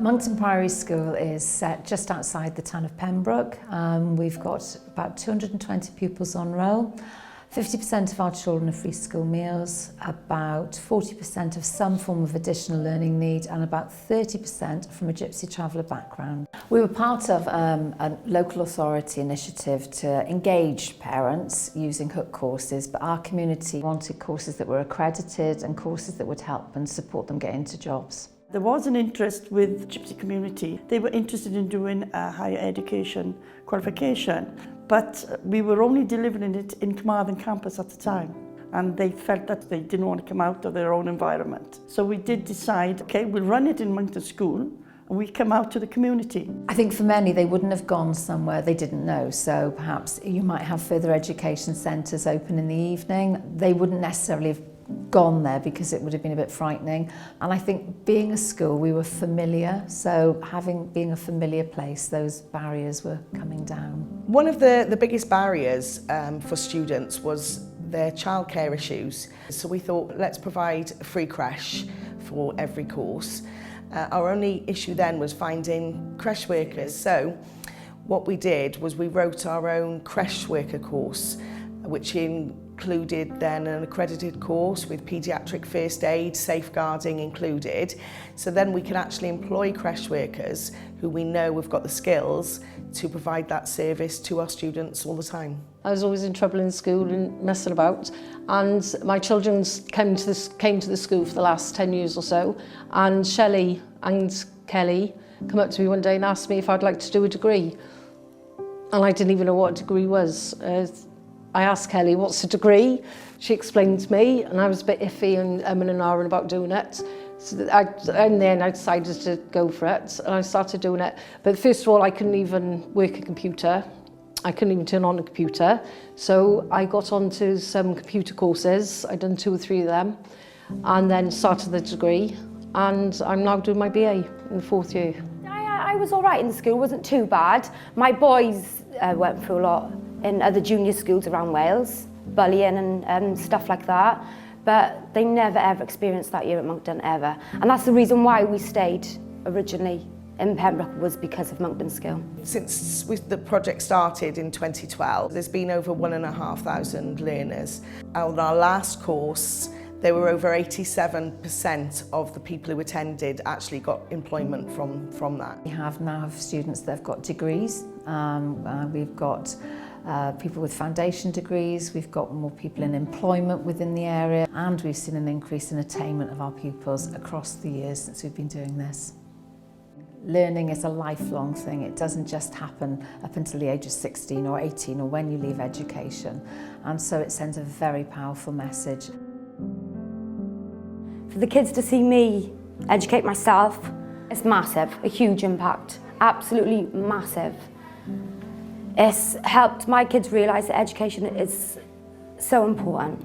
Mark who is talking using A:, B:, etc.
A: Monkton Priory School is set just outside the town of Pembroke. We've got about 220 pupils on roll. 50% of our children are free school meals, about 40% of some form of additional learning need, and about 30% from a Gypsy traveller background. We were part of a local authority initiative to engage parents using hook courses, but our community wanted courses that were accredited and courses that would help and support them get into jobs.
B: There was an interest with the Gypsy community. They were interested in doing a higher education qualification, but we were only delivering it in Carmarthen campus at the time, and they felt that they didn't want to come out of their own environment. So we did decide, okay, we'll run it in Monkton School, and we come out to the community.
A: I think for many, they wouldn't have gone somewhere they didn't know, so perhaps you might have further education centres open in the evening. They wouldn't necessarily have gone there because it would have been a bit frightening. And I think being a school, we were familiar, so being a familiar place, those barriers were coming down.
C: One of the biggest barriers for students was their childcare issues. So we thought, let's provide a free creche for every course. Our only issue then was finding creche workers. So what we did was we wrote our own creche worker course, which included then an accredited course with paediatric first aid, safeguarding included. So then we can actually employ creche workers who we know have got the skills to provide that service to our students all the time.
D: I was always in trouble in school and messing about, and my children came to the school for the last 10 years or so, and Shelley and Kelly come up to me one day and asked me if I'd like to do a degree. And I didn't even know what a degree was. I asked Kelly, what's a degree? She explained to me, and I was a bit iffy and and ahhing about doing it. So in the end, I decided to go for it, and I started doing it. But first of all, I couldn't even work a computer. I couldn't even turn on a computer. So I got onto some computer courses. I'd done 2 or 3 of them, and then started the degree. And I'm now doing my BA in the 4th year.
E: I was all right in school, it wasn't too bad. My boys went through a lot in other junior schools around Wales, bullying and stuff like that, but they never ever experienced that here at Monkton, ever. And that's the reason why we stayed originally in Pembroke, was because of Monkton School. Since
C: The project started in 2012, there's been over 1,500 learners. On our last course, there were over 87% of the people who attended actually got employment from that.
A: We now have students that have got degrees. We've got people with foundation degrees, we've got more people in employment within the area, and we've seen an increase in attainment of our pupils across the years since we've been doing this. Learning is a lifelong thing. It doesn't just happen up until the age of 16 or 18 or when you leave education. And so it sends a very powerful message.
E: For the kids to see me educate myself, it's massive, a huge impact, absolutely massive. It's helped my kids realise that education is so important.